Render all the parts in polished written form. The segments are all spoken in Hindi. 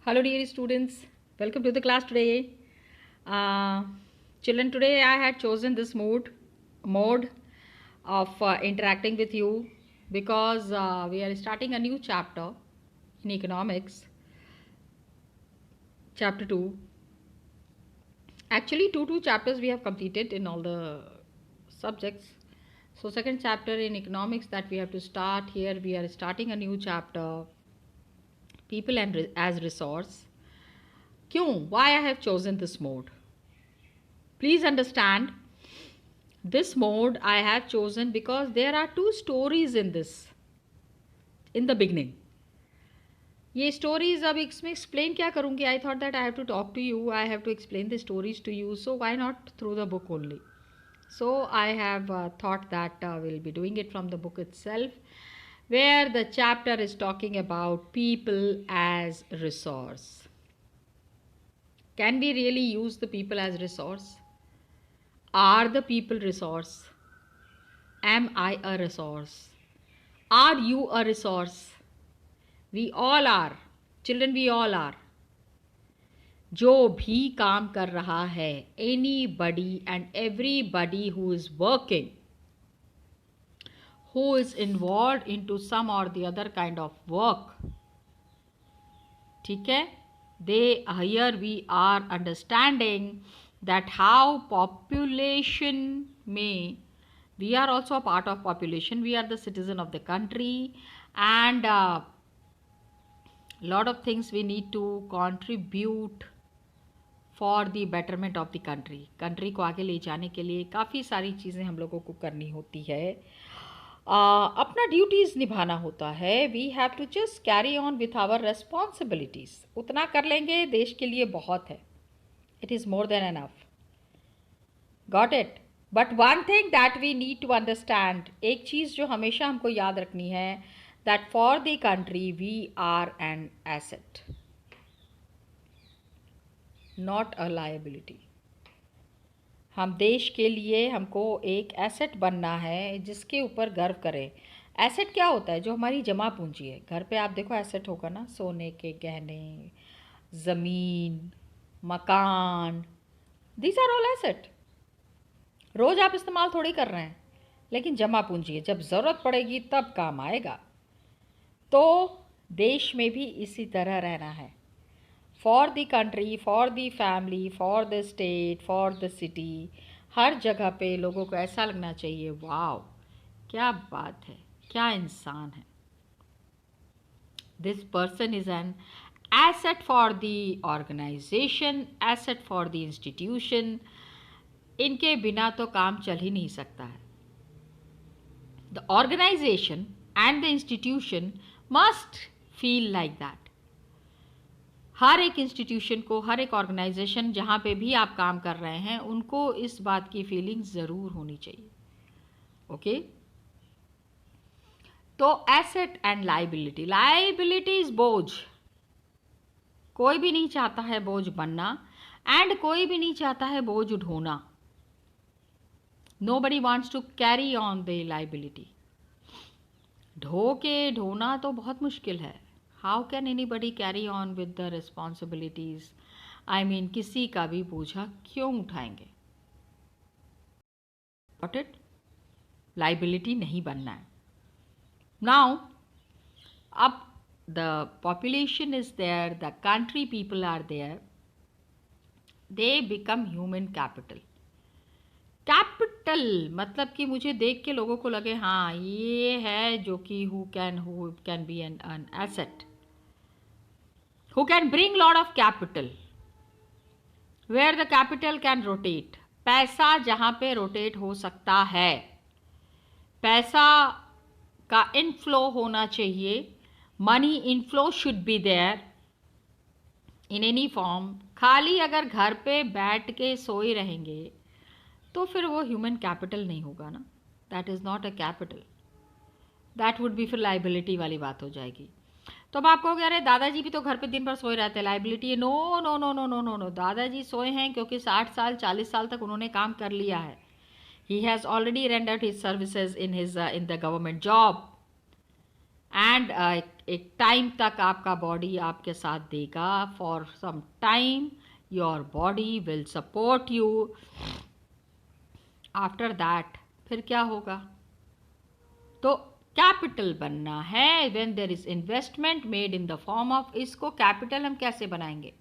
Hello, dear students. Welcome to the class today. Uh, Children, today I had chosen this mode of interacting with you because we are starting a new chapter in economics, chapter 2. Actually, two chapters we have completed in all the subjects. So, second chapter in economics that we have to start here. We are starting a new chapter, people and as resource. Why I have chosen this mode? Please understand, this mode I have chosen because there are two stories in this, in the beginning. ये stories अब इसमें explain क्या करूँगी? I thought that I have to talk to you, I have to explain the stories to you, so why not through the book only? So I have thought that we'll be doing it from the book itself, where the chapter is talking about people as resource. Can we really use the people as resource? Are the people resource? Am I a resource? Are you a resource? We all are. Children, we all are. जो भी काम कर रहा है, anybody and everybody who is working, who is involved into some or the other kind of work, ठीक है? Here we are understanding that how population may, we are also a part of population, we are the citizen of the country, and lot of things we need to contribute for the betterment of the country को आगे ले जाने के लिए काफ़ी सारी चीज़ें हम लोगों को करनी होती है, अपना ड्यूटीज़ निभाना होता है. We have to just carry on with our responsibilities. उतना कर लेंगे देश के लिए बहुत है. It is more than enough. Got it. But one thing that we need to understand, एक चीज़ जो हमेशा हमको याद रखनी है, that for the country we are an asset, not a liability. हम देश के लिए हमको एक एसेट बनना है जिसके ऊपर गर्व करें. एसेट क्या होता है? जो हमारी जमा पूंजी है. घर पे आप देखो एसेट होगा ना, सोने के गहने, ज़मीन, मकान, दीज आर ऑल एसेट. रोज़ आप इस्तेमाल थोड़ी कर रहे हैं, लेकिन जमा पूंजी है, जब ज़रूरत पड़ेगी तब काम आएगा. तो देश में भी इसी तरह रहना है. For the country, for the family, for the state, for the city, हर जगह पे लोगों को ऐसा लगना चाहिए, वाओ क्या बात है, क्या इंसान है. This person is an asset for the organisation, asset for the institution. इनके बिना तो काम चल ही नहीं सकता है. The organisation and the institution must feel like that. हर एक इंस्टीट्यूशन को, हर एक ऑर्गेनाइजेशन जहाँ पे भी आप काम कर रहे हैं, उनको इस बात की फीलिंग ज़रूर होनी चाहिए. ओके. तो asset and liability. Liability is बोझ. कोई भी नहीं चाहता है बोझ बनना, एंड कोई भी नहीं चाहता है बोझ ढोना. Nobody wants to carry on the liability. ढोना तो बहुत मुश्किल है. How can anybody carry on with the responsibilities? I mean, किसी का भी बोझा क्यों उठाएंगे? Got it? Liability नहीं बनना है. Now, अब the population is there, the country people are there, they become human capital. Capital मतलब कि मुझे देख के लोगों को लगे हाँ ये है जो कि who can be an asset, who can bring lot of capital, where the capital can rotate. पैसा जहाँ पे रोटेट हो सकता है, पैसा का इनफ्लो होना चाहिए. Money inflow should be there in any form. खाली अगर घर पे बैठ के सोए रहेंगे तो फिर वो ह्यूमन कैपिटल नहीं होगा ना. That is not a capital. That would be फिर लाइबिलिटी वाली बात हो जाएगी. तो अब आप कहोगे अरे दादाजी भी तो घर पे दिन भर सोए रहते हैं, लाइबिलिटी है. No no no no no no no. दादाजी सोए हैं क्योंकि 60 साल 40 साल तक उन्होंने काम कर लिया है. He has already rendered his services in the government job, and एक टाइम तक आपका बॉडी आपके साथ देगा. For some time your body will support you. After that फिर क्या होगा? तो कैपिटल बनना है. When there is investment made in the form of, इसको कैपिटल हम कैसे बनाएंगे?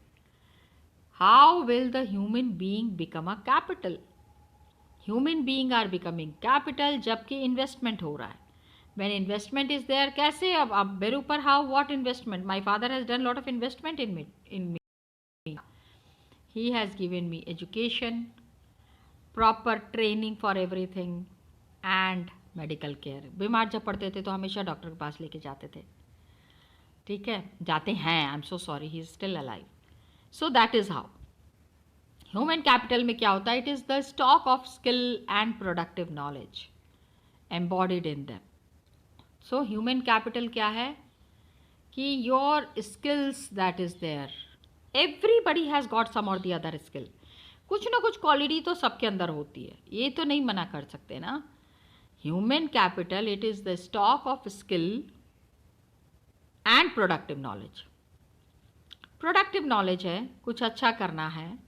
How will the human being become a capital? Human being are becoming capital जबकि इन्वेस्टमेंट हो रहा है. व्हेन इन्वेस्टमेंट इज देयर, कैसे? अब मेरे ऊपर, how, what investment? My father has done lot of investment in me. He has given me education, proper training for everything and medical care. बीमार जब पड़ते थे तो हमेशा डॉक्टर के पास लेके जाते थे. ठीक है, जाते हैं. I am so sorry, he is still alive. So that is how human capital में क्या होता है? It is the stock of skill and productive knowledge embodied in them. So human capital क्या है? कि your skills that is there. Everybody has got some और द अदर स्किल. कुछ ना कुछ क्वालिटी तो सबके अंदर होती है, ये तो नहीं मना कर सकते ना. Human capital, it is the stock of skill and productive knowledge. Productive knowledge है, कुछ अच्छा करना है,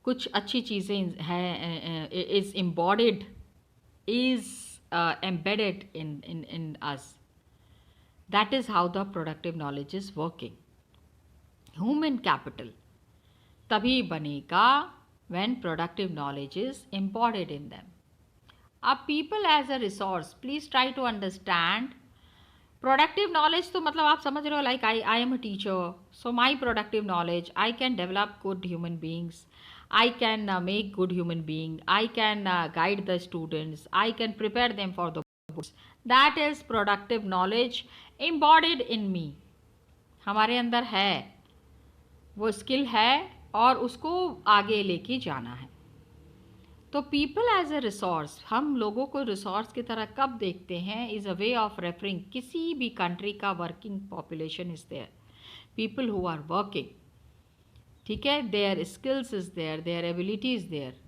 कुछ अच्छी चीज़ें हैं, is embodied, is embedded in us. That is how the productive knowledge is working. Human capital तभी बनेगा when productive knowledge is embodied in them. अब people as a resource, please try to understand. Productive knowledge तो मतलब आप समझ रहे हो, like I am a teacher, so my productive knowledge, I can develop good human beings, I can make good human being, I can guide the students, I can prepare them for the books. That is productive knowledge embodied in me. हमारे अंदर है, वो स्किल है और उसको आगे लेके जाना है. तो पीपल एज ए रिसोर्स, हम लोगों को रिसोर्स की तरह कब देखते हैं? Is a way of referring किसी भी कंट्री का working population is there, people who are working. ठीक है, their skills is there, their ability is there.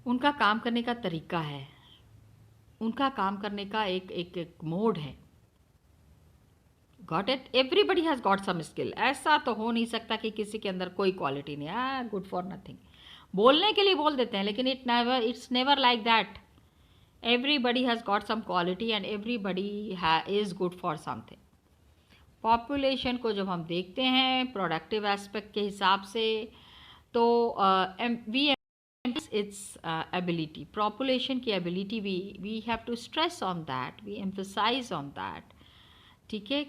उनका काम करने का तरीका है, उनका काम करने का एक मोड है. Got it? Everybody has got some skill. ऐसा तो हो नहीं सकता कि किसी के अंदर कोई क्वालिटी नहीं है. Good for nothing. बोलने के लिए बोल देते हैं, लेकिन it's never like that. Everybody has got some quality and everybody is good for something. Population को जब हम देखते हैं प्रोडक्टिव एस्पेक्ट के हिसाब से, तो वी इट्स एबिलिटी, पॉपुलेशन की ability, we have to stress on that, we emphasize on that. ठीक है,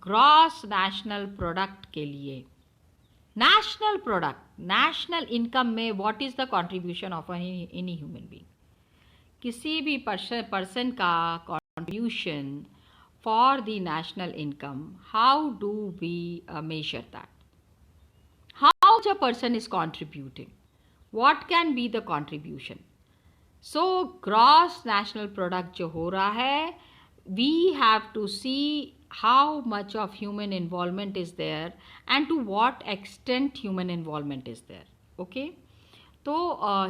ग्रॉस नेशनल प्रोडक्ट के लिए, नेशनल प्रोडक्ट, नेशनल इनकम में what is the contribution of any human being? किसी भी पर्सन का contribution for the national income, how do we measure that? How much a person is contributing, what can be the contribution? So gross national product जो हो रहा है, we have to see how much of human involvement is there and to what extent human involvement is there. Okay, so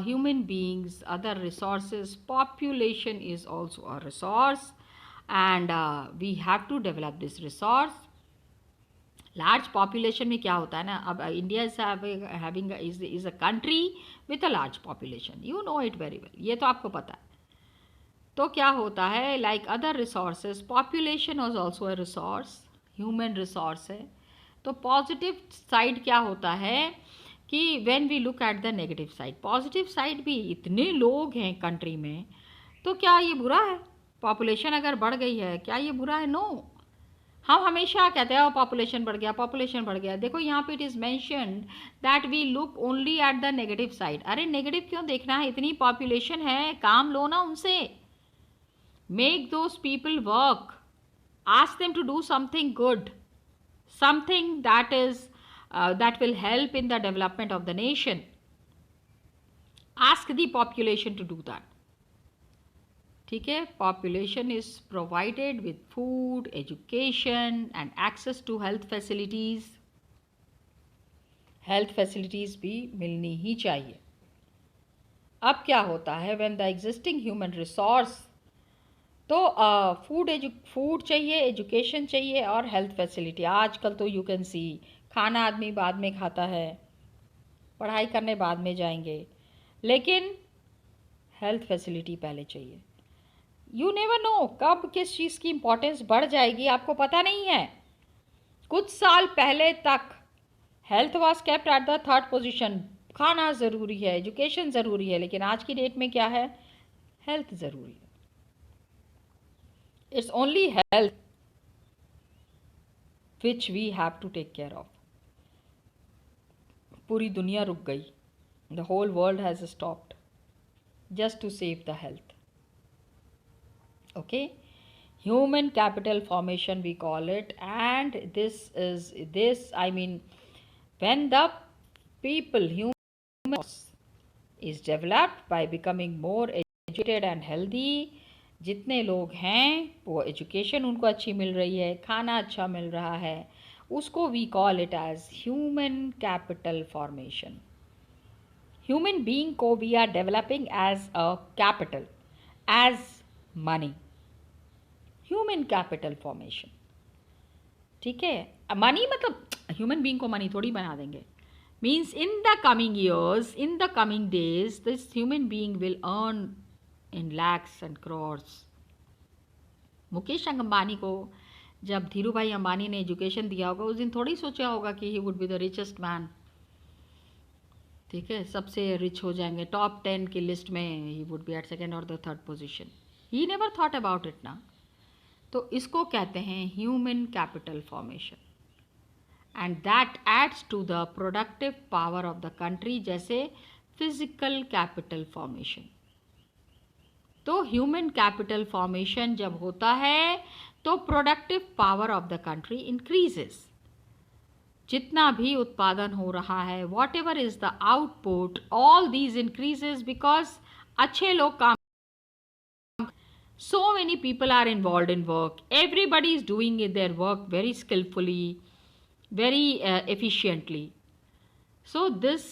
human beings, other resources, population is also a resource, and we have to develop this resource. Large population में क्या होता है ना, अब India is a country with a large population, you know it very well, ये तो आपको पता है. तो क्या होता है, like other resources, population is also a resource, human resource है. तो पॉजिटिव साइड क्या होता है कि when we look at the negative side, positive side भी, इतने लोग हैं कंट्री में, तो क्या ये बुरा है? पॉपुलेशन अगर बढ़ गई है, क्या ये बुरा है? नो. हम हमेशा कहते हैं पॉपुलेशन बढ़ गया, पॉपुलेशन बढ़ गया. देखो यहाँ पे it is mentioned that we look only at the negative side. अरे नेगेटिव क्यों देखना है? इतनी पॉपुलेशन है, काम लो ना उनसे. Make those people work. Ask them to do something good, something that will help in the development of the nation. Ask the population to do that. ठीक है, population is provided with food, education and access to health facilities. Health facilities भी मिलनी ही चाहिए. अब क्या होता है, when the existing human resource तो फूड चाहिए, एजुकेशन चाहिए और हेल्थ फैसिलिटी। आजकल तो यू कैन सी खाना आदमी बाद में खाता है, पढ़ाई करने बाद में जाएंगे, लेकिन हेल्थ फैसिलिटी पहले चाहिए। यू नेवर नो कब किस चीज़ की इम्पोर्टेंस बढ़ जाएगी, आपको पता नहीं है। कुछ साल पहले तक health was kept at the third position. खाना ज़रूरी है, एजुकेशन ज़रूरी है, लेकिन आज की डेट में क्या है? हेल्थ ज़रूरी है। It's only health which we have to take care of. पूरी दुनिया रुक गई, the whole world has stopped just to save the health. Okay, human capital formation we call it, and this I mean, when the people human is developed by becoming more educated and healthy, जितने लोग हैं वो एजुकेशन उनको अच्छी मिल रही है, खाना अच्छा मिल रहा है, उसको we call it as human capital formation. Human being को we are developing as a capital, as money, human capital formation. ठीक है, मनी मतलब ह्यूमन बीइंग को मनी थोड़ी बना देंगे। Means in the coming years, in the coming days, this human being will earn in lakhs and crores. Mukesh Ambani को जब धीरू भाई अंबानी ने एजुकेशन दिया होगा, उस दिन थोड़ी सोचा होगा कि ही would be the richest man. ठीक है, सबसे रिच हो जाएंगे, टॉप 10 की लिस्ट में ही वुड बी एट सेकेंड और the third position. He never thought about it ना। तो इसको कहते हैं human capital formation, and that adds to the productive power of the country, जैसे फिजिकल कैपिटल फॉर्मेशन। तो ह्यूमन कैपिटल फॉर्मेशन जब होता है तो productive power of the country increases. जितना भी उत्पादन हो रहा है, whatever is the output, all these increases because अच्छे लोग काम, so many people are involved in work, everybody is doing their work very skillfully, very efficiently. So this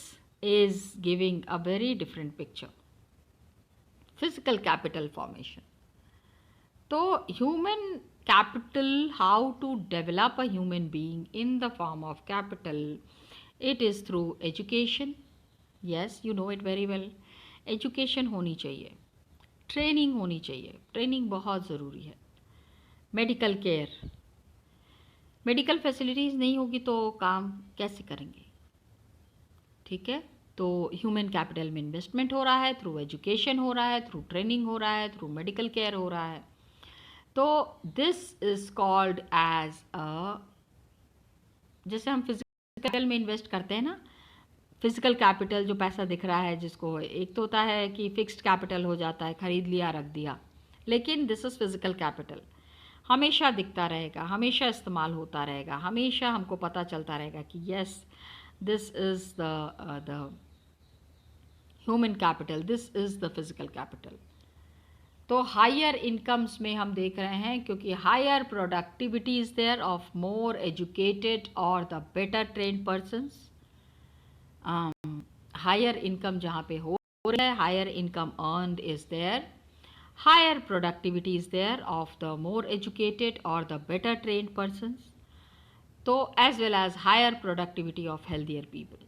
is giving a very different picture. Physical capital formation. So human capital, how to develop a human being in the form of capital, it is through education. Yes, you know it very well. Education होनी चाहिए, ट्रेनिंग होनी चाहिए, ट्रेनिंग बहुत ज़रूरी है। मेडिकल केयर, मेडिकल फैसिलिटीज़ नहीं होगी तो काम कैसे करेंगे? ठीक है, तो ह्यूमन कैपिटल में इन्वेस्टमेंट हो रहा है, थ्रू एजुकेशन हो रहा है, थ्रू ट्रेनिंग हो रहा है, थ्रू मेडिकल केयर हो रहा है। तो this is called as a, जैसे हम फिजिकल में इन्वेस्ट करते हैं ना, फिजिकल कैपिटल जो पैसा दिख रहा है जिसको, एक तो होता है कि फिक्स्ड कैपिटल हो जाता है, खरीद लिया रख दिया, लेकिन दिस इज फिजिकल कैपिटल, हमेशा दिखता रहेगा, हमेशा इस्तेमाल होता रहेगा, हमेशा हमको पता चलता रहेगा कि yes this is the human capital, this is the physical capital. तो हायर इनकम्स में हम देख रहे हैं, क्योंकि higher productivity is there of more educated और the better trained persons. Higher income जहाँ पे हो रहा है, higher income earned is there, higher productivity is there of the more educated और द बेटर ट्रेन्ड पर्सन्स। तो as well as higher productivity of healthier people.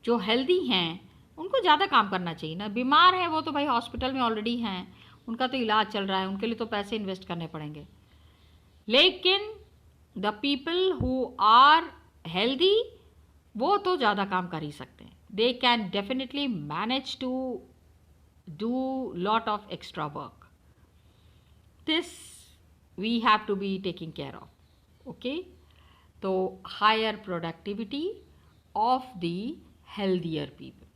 जो हेल्दी हैं उनको ज़्यादा काम करना चाहिए ना, बीमार है वो तो भाई हॉस्पिटल में ऑलरेडी हैं, उनका तो इलाज चल रहा है, उनके लिए तो पैसे इन्वेस्ट करने पड़ेंगे। लेकिन the people who are healthy वो तो ज़्यादा काम कर ही सकते हैं, they can definitely manage to do lot of extra work. This we have to be taking care of. Okay, तो higher productivity of the healthier people.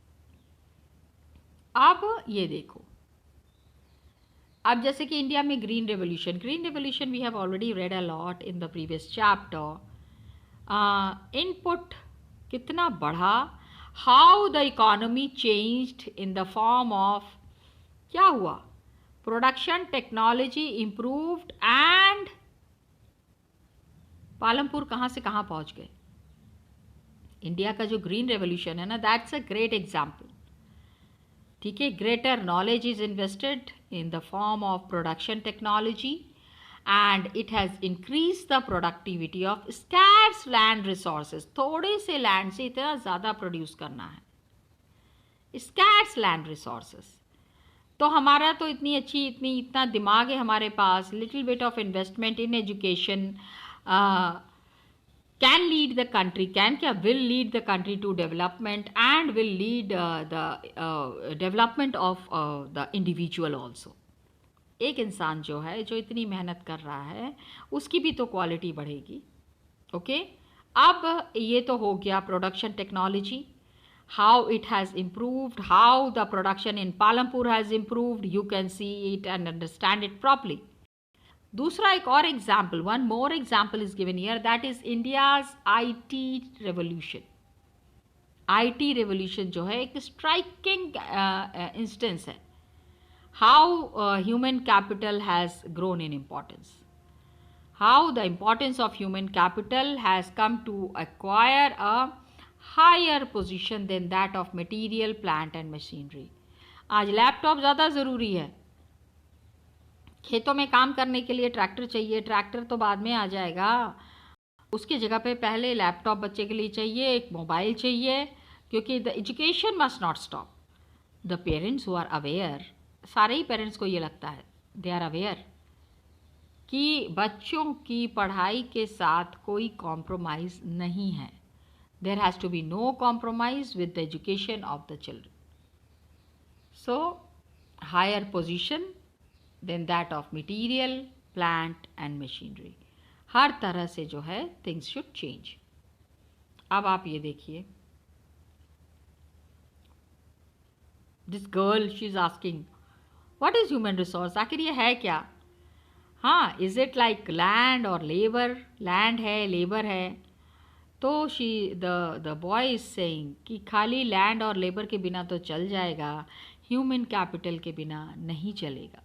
अब ये देखो, अब जैसे कि इंडिया में green revolution we have already read a lot in the previous chapter. Input कितना बढ़ा, how the economy changed in the form of, क्या हुआ, production technology improved and Palampur कहाँ से कहाँ पहुँच गए। इंडिया का जो ग्रीन रेवोल्यूशन है ना, दैट्स अ ग्रेट एग्जाम्पल। ठीक है, greater knowledge is invested in the form of production technology, and it has increased the productivity of scarce land resources. थोड़े से लैंड से इतना ज़्यादा प्रोड्यूस करना है, स्कैर्स लैंड रिसोर्सेस। तो हमारा तो इतना दिमाग है हमारे पास, little bit of investment in education can lead the country, will lead the country to development and will lead the development of the individual also. एक इंसान जो है, जो इतनी मेहनत कर रहा है, उसकी भी तो क्वालिटी बढ़ेगी। ओके, अब ये तो हो गया production technology, how it has improved, how the production in Palampur has improved. You can see it and understand it properly. दूसरा एक और example, one more example is given here, that is India's IT revolution. IT revolution जो है एक स्ट्राइकिंग इंस्टेंस है, how human capital has grown in importance, how the importance of human capital has come to acquire a higher position then that of material, plant and machinery. आज लैपटॉप ज़्यादा ज़रूरी है, खेतों में काम करने के लिए ट्रैक्टर चाहिए, ट्रैक्टर तो बाद में आ जाएगा, उसकी जगह पे पहले लैपटॉप बच्चे के लिए चाहिए, एक मोबाइल चाहिए, क्योंकि the education must not stop. The parents who are aware, सारे ही पेरेंट्स को ये लगता है, दे आर अवेयर कि बच्चों की पढ़ाई के साथ कोई कॉम्प्रोमाइज़ नहीं है। There has to be no compromise with the education of the children. So higher position then that of material, plant and machinery, हर तरह से जो है थिंग्स शुड चेंज। अब आप ये देखिए, this girl she is asking what is human resource, आखिर ये है क्या? हाँ, इज इट लाइक लैंड और लेबर, लैंड है, लेबर है। तो द बॉय इज सेइंग कि खाली लैंड और लेबर के बिना तो चल जाएगा, ह्यूमन कैपिटल के बिना नहीं चलेगा।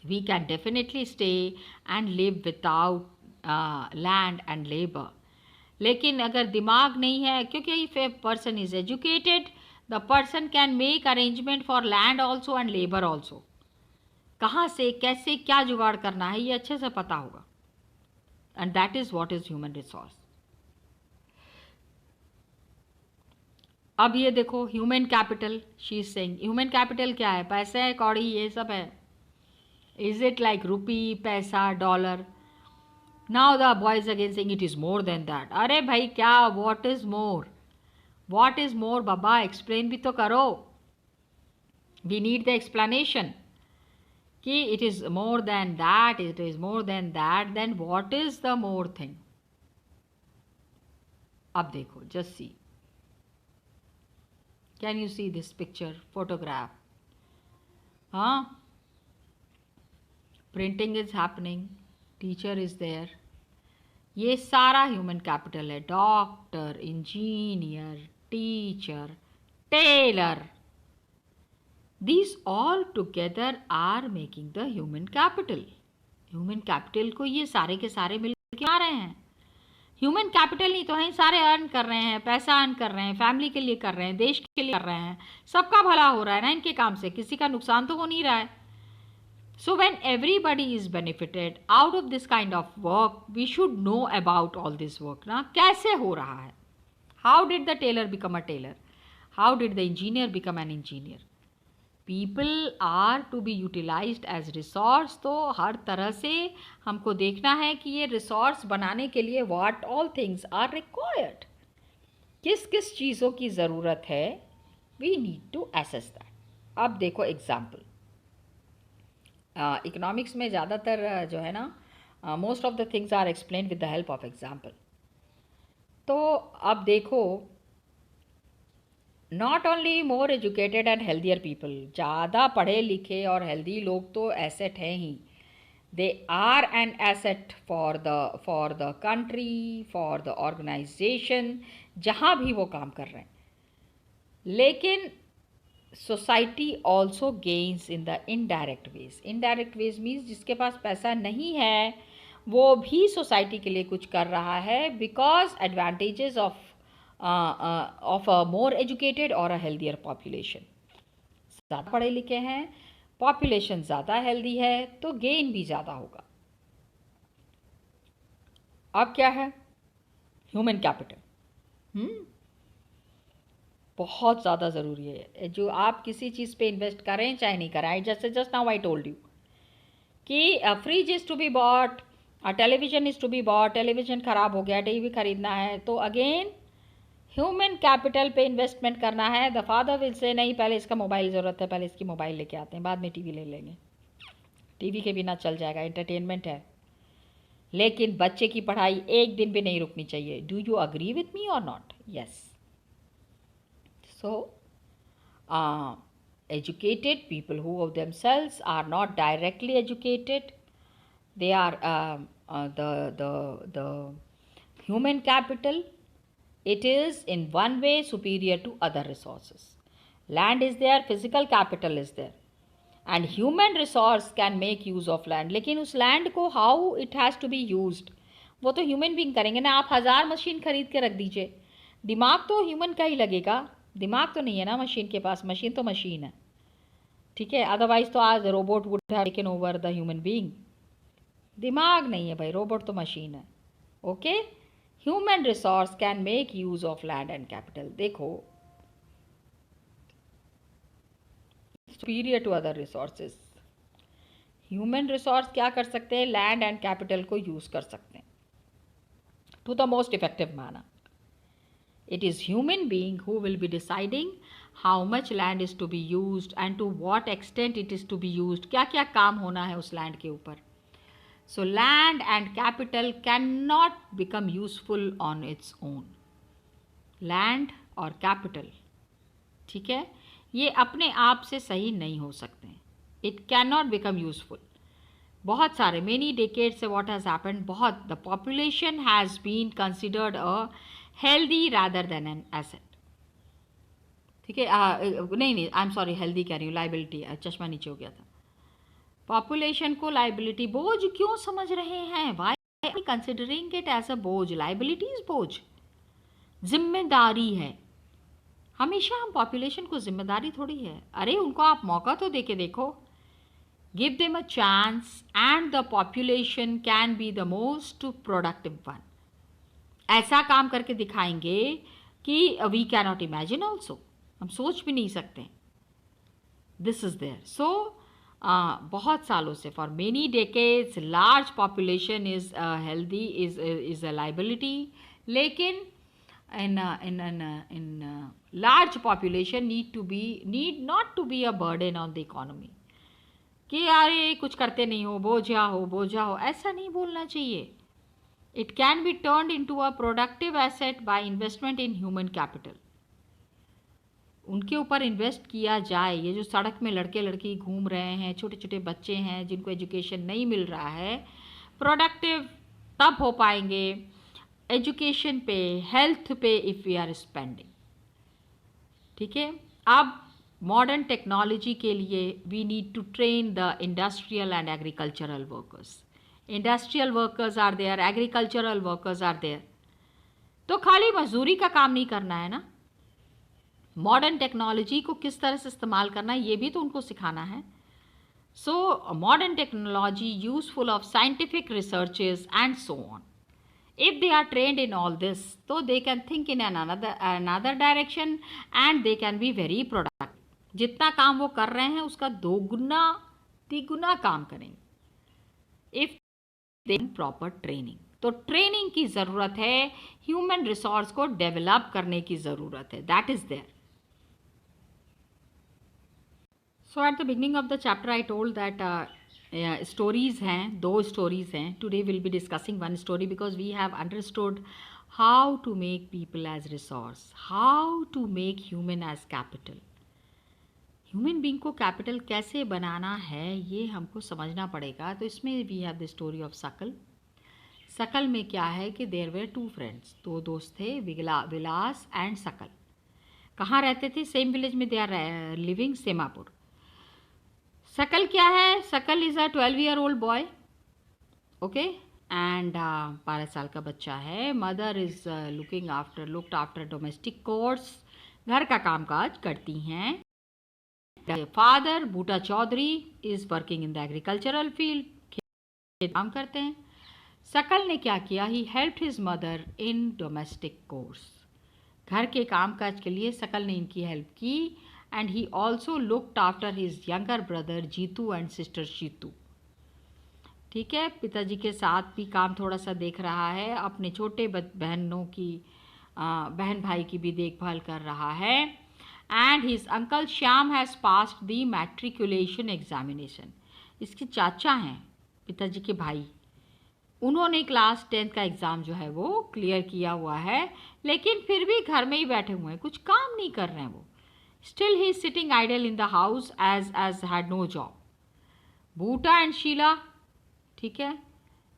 We can definitely stay and live without land and labor. लेकिन अगर दिमाग नहीं है, क्योंकि if a person is educated, the person can make arrangement for land also and labor also. कहाँ से, कैसे, क्या जुगाड़ करना है, ये अच्छे से पता होगा। And that is what is human resource. अब ये देखो, human capital, she is saying human capital क्या है? पैसे है, कौड़ी, ये सब है। Is it like rupee, पैसा, dollar? Now the boy is again saying it is more than that. अरे भाई क्या, what is more? What is more Baba, explain भी तो करो। We need the explanation कि it is more than that, it is more than that, then what is the more thing? अब देखो, just see. Can you see this picture, photograph? हाँ, printing is happening, teacher is there, ये सारा ह्यूमन कैपिटल है। Doctor, engineer, teacher, tailor, these all together are making the human capital. Human capital को ये सारे के सारे मिलकर आ रहे हैं। ह्यूमन कैपिटल नहीं तो है, सारे अर्न कर रहे हैं, पैसा अर्न कर रहे हैं, फैमिली के लिए कर रहे हैं, देश के लिए कर रहे हैं, सबका भला हो रहा है ना इनके काम से, किसी का नुकसान तो हो नहीं रहा है। So when everybody is benefited out of this kind of work, we should know about all this work ना, कैसे हो रहा है। How did the tailor become a tailor? How did the engineer become an engineer? People are to be utilized as resource। तो हर तरह से हमको देखना है कि ये resource बनाने के लिए what all things are required, किस किस चीज़ों की ज़रूरत है, we need to assess that। अब देखो एग्जाम्पल, इकोनॉमिक्स में ज़्यादातर जो है ना, most of the things are explain with the help of example. तो अब देखो, not only more educated and healthier people, ज़्यादा पढ़े लिखे और हेल्दी लोग तो एसेट हैं ही, they are an asset for the country, for the organisation, जहाँ भी वो काम कर रहे हैं। लेकिन society also gains in the indirect ways. Indirect ways means जिसके पास पैसा नहीं है वो भी सोसाइटी के लिए कुछ कर रहा है, because advantages of a more educated और अ हेल्दियर पॉपुलेशन। ज़्यादा पढ़े लिखे हैं, पॉपुलेशन ज़्यादा हेल्दी है तो गेन भी ज़्यादा होगा। अब क्या है? ह्यूमन कैपिटल बहुत ज़्यादा ज़रूरी है। जो आप किसी चीज़ पे इन्वेस्ट करें चाहे नहीं करें, just now I told you कि fridge is to be bought, television is to be bought, television ख़राब हो गया, टीवी खरीदना है, तो अगेन ह्यूमन कैपिटल पे इन्वेस्टमेंट करना है। द फादर विल से नहीं, पहले इसका मोबाइल ज़रूरत है, पहले इसकी मोबाइल लेके आते हैं, बाद में टीवी ले लेंगे, टीवी के बिना चल जाएगा, एंटरटेनमेंट है। लेकिन बच्चे की पढ़ाई एक दिन भी नहीं रुकनी चाहिए। Do you agree with me और not? Yes. So educated people who of themselves are not directly educated, they are the human capital. It is in one way superior to other resources. Land is there, physical capital is there, and human resource can make use of land. लेकिन उस land को how it has to be used वो तो ह्यूमन बीइंग करेंगे ना। आप 1000 मशीन खरीद के रख दीजिए, दिमाग तो ह्यूमन का ही लगेगा, दिमाग तो नहीं है ना मशीन के पास, मशीन तो मशीन है, ठीक है। अदरवाइज तो आज robot would have taken over the human being. दिमाग नहीं है भाई, रोबोट तो मशीन है। Okay, human resource can make use of land and capital. देखो, superior to other resources. Human resource क्या कर सकते हैं? लैंड एंड कैपिटल को यूज कर सकते हैं to the most effective manner. It is human being who will be deciding how much land is to be used and to what extent it is to be used. क्या क्या काम होना है उस लैंड के ऊपर। So land and capital cannot become useful on its own. Land और capital, ठीक है, ये अपने आप से सही नहीं हो सकते। It cannot become useful. बहुत सारे many decades से what has happened, बहुत the population has been considered a healthy rather than an asset. ठीक है, नहीं आई एम सॉरी, हेल्दी कह रही हूँ, लाइबिलिटी, चश्मा नीचे हो गया था। पॉपुलेशन को लाइबिलिटी, बोझ क्यों समझ रहे हैं? Why considering it as a बोझ? लाइबिलिटी इज बोझ, जिम्मेदारी है। हमेशा हम पॉपुलेशन को जिम्मेदारी थोड़ी है। अरे उनको आप मौका तो दे के देखो, give them a chance and the population can be the most productive one. ऐसा काम करके दिखाएंगे कि we can not imagine also, हम सोच भी नहीं सकते। This is there. सो बहुत सालों से, for many decades, large population is healthy, is a liability. लेकिन in large population need not to be a burden on the economy, कि यार कुछ करते नहीं हो, बोझा हो, ऐसा नहीं बोलना चाहिए। It can be turned into a productive asset by investment in human capital. उनके ऊपर इन्वेस्ट किया जाए। ये जो सड़क में लड़के लड़की घूम रहे हैं, छोटे छोटे बच्चे हैं जिनको एजुकेशन नहीं मिल रहा है, प्रोडक्टिव तब हो पाएंगे एजुकेशन पे, हेल्थ पे, इफ़ वी आर स्पेंडिंग। ठीक है, अब मॉडर्न टेक्नोलॉजी के लिए we need to train the industrial and agricultural workers. Industrial workers are there, agricultural workers are there. तो खाली मजदूरी का काम नहीं करना है ना, मॉडर्न टेक्नोलॉजी को किस तरह से इस्तेमाल करना है ये भी तो उनको सिखाना है। So modern technology useful of scientific researches and so on. If they are trained in all this, so they can think in another direction and they can be very productive. जितना काम वो कर रहे हैं उसका 2 गुना 3 गुना काम करेंगे if they proper training। तो ट्रेनिंग की ज़रूरत है, ह्यूमन रिसोर्स को डेवलप करने की ज़रूरत है, that is there. So at the beginning of the chapter I told that stories हैं, 2 स्टोरीज हैं। Today will be discussing 1 story because we have understood how to make people as resource, how to make human as capital. Human being को कैपिटल कैसे बनाना है ये हमको समझना पड़ेगा। तो इसमें we have the story of Sakal. Sakal में क्या है कि देयर वेर 2 फ्रेंड्स, 2 दोस्त थे, विलास एंड सकल। कहाँ रहते थे? सेम विलेज में दे आर लिविंग, सेमापुर। सकल क्या है? Sakal is a 12-year-old boy, okay, and 12 साल का बच्चा है। Mother is looked after domestic chores, घर का कामकाज करती हैं। Father Buta Chaudhary is working in the agricultural field, काम करते हैं। सकल ने क्या किया, he helped his mother in domestic chores, घर के काम काज के लिए सकल ने इनकी हेल्प की। And he also looked after his younger brother Jeetu and sister Sheetu. ठीक है, पिताजी के साथ भी काम थोड़ा सा देख रहा है, अपने छोटे बहनों की बहन भाई की भी देखभाल कर रहा है। And his uncle Shyam has passed the matriculation examination, इसके चाचा हैं पिताजी के भाई, उन्होंने क्लास 10th का एग्ज़ाम जो है वो क्लियर किया हुआ है, लेकिन फिर भी घर में ही बैठे हुए हैं, कुछ काम नहीं कर रहे हैं वो। Still he is sitting idle in the house as had no job. Buta and Sheila, ठीक है,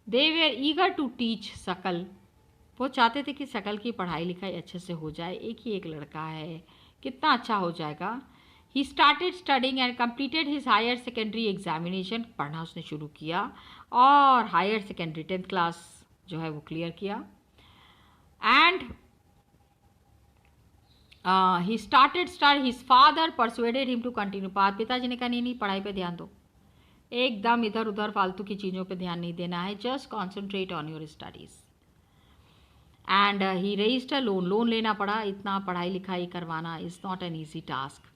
they were eager to teach Sakal, वो चाहते थे कि सकल की पढ़ाई लिखाई अच्छे से हो जाए, एक ही एक लड़का है, कितना अच्छा हो जाएगा। He started studying and completed his higher secondary examination, पढ़ना उसने शुरू किया और हायर सेकेंडरी 10th क्लास जो है वो क्लियर किया। And he start his father persuaded him to continue path, पिताजी ने कहा नहीं नहीं पढ़ाई पे ध्यान दो, एकदम इधर उधर फालतू की चीज़ों पे ध्यान नहीं देना है, just concentrate on your studies. And he raised a loan, loan लेना पड़ा, इतना पढ़ाई लिखाई करवाना is not an easy task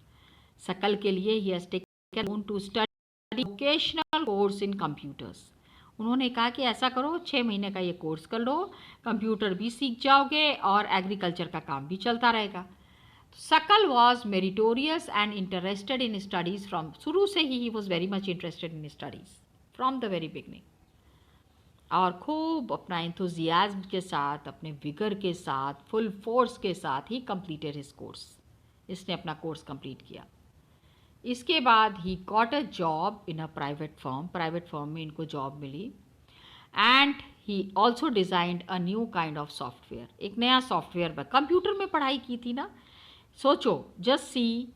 Sakal के लिए। He has taken loan to study vocational course in computers, उन्होंने कहा कि ऐसा करो 6 महीने का ये कोर्स कर लो, कंप्यूटर भी सीख जाओगे और एग्रीकल्चर का काम भी चलता रहेगा। सकल was meritorious and interested in studies from, शुरू से he was very much interested in studies from the very beginning, और खूब अपना एंथुजियाज्म के साथ, अपने विगर के साथ, फुल फोर्स के साथ ही कंप्लीटेड हिज कोर्स, इसने अपना कोर्स कंप्लीट किया। इसके बाद he got a job in a private firm में इनको जॉब मिली। And he also designed a new kind of software, एक नया सॉफ्टवेयर, कंप्यूटर में पढ़ाई की थी ना, सोचो, just see,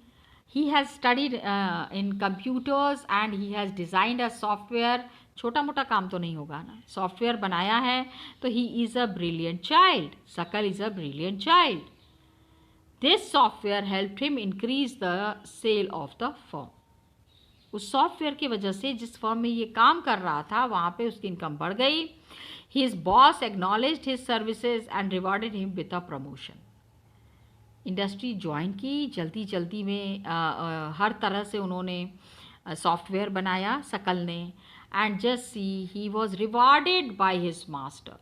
he has studied in computers and he has designed a software, छोटा मोटा काम तो नहीं होगा ना, सॉफ्टवेयर बनाया है, तो he is a brilliant child, Sakal is a brilliant child. This software help him increase the sale of the firm, उस सॉफ्टवेयर की वजह से जिस फर्म में ये काम कर रहा था वहाँ पे उसकी इनकम बढ़ गई। His boss acknowledged his services and rewarded him with a promotion, industry join की जल्दी जल्दी में, हर तरह से उन्होंने सॉफ्टवेयर बनाया सकल ने। And just see, he was rewarded by his master,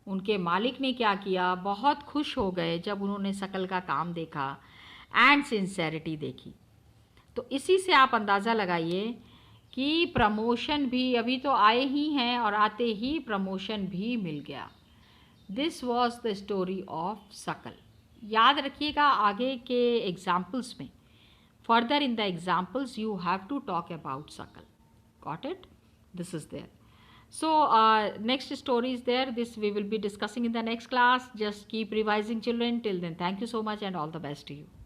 उनके मालिक ने क्या किया, बहुत खुश हो गए जब उन्होंने सकल का काम देखा एंड सिंसेरिटी देखी। तो इसी से आप अंदाज़ा लगाइए कि प्रमोशन भी अभी तो आए ही हैं और आते ही प्रमोशन भी मिल गया। This was the story of Sakal. याद रखिएगा आगे के एग्जाम्पल्स में, further in the examples you have to talk about Sakal, got it, this is there. So next story is there, this we will be discussing in the next class. Just keep revising children. Till then, thank you so much and all the best to you.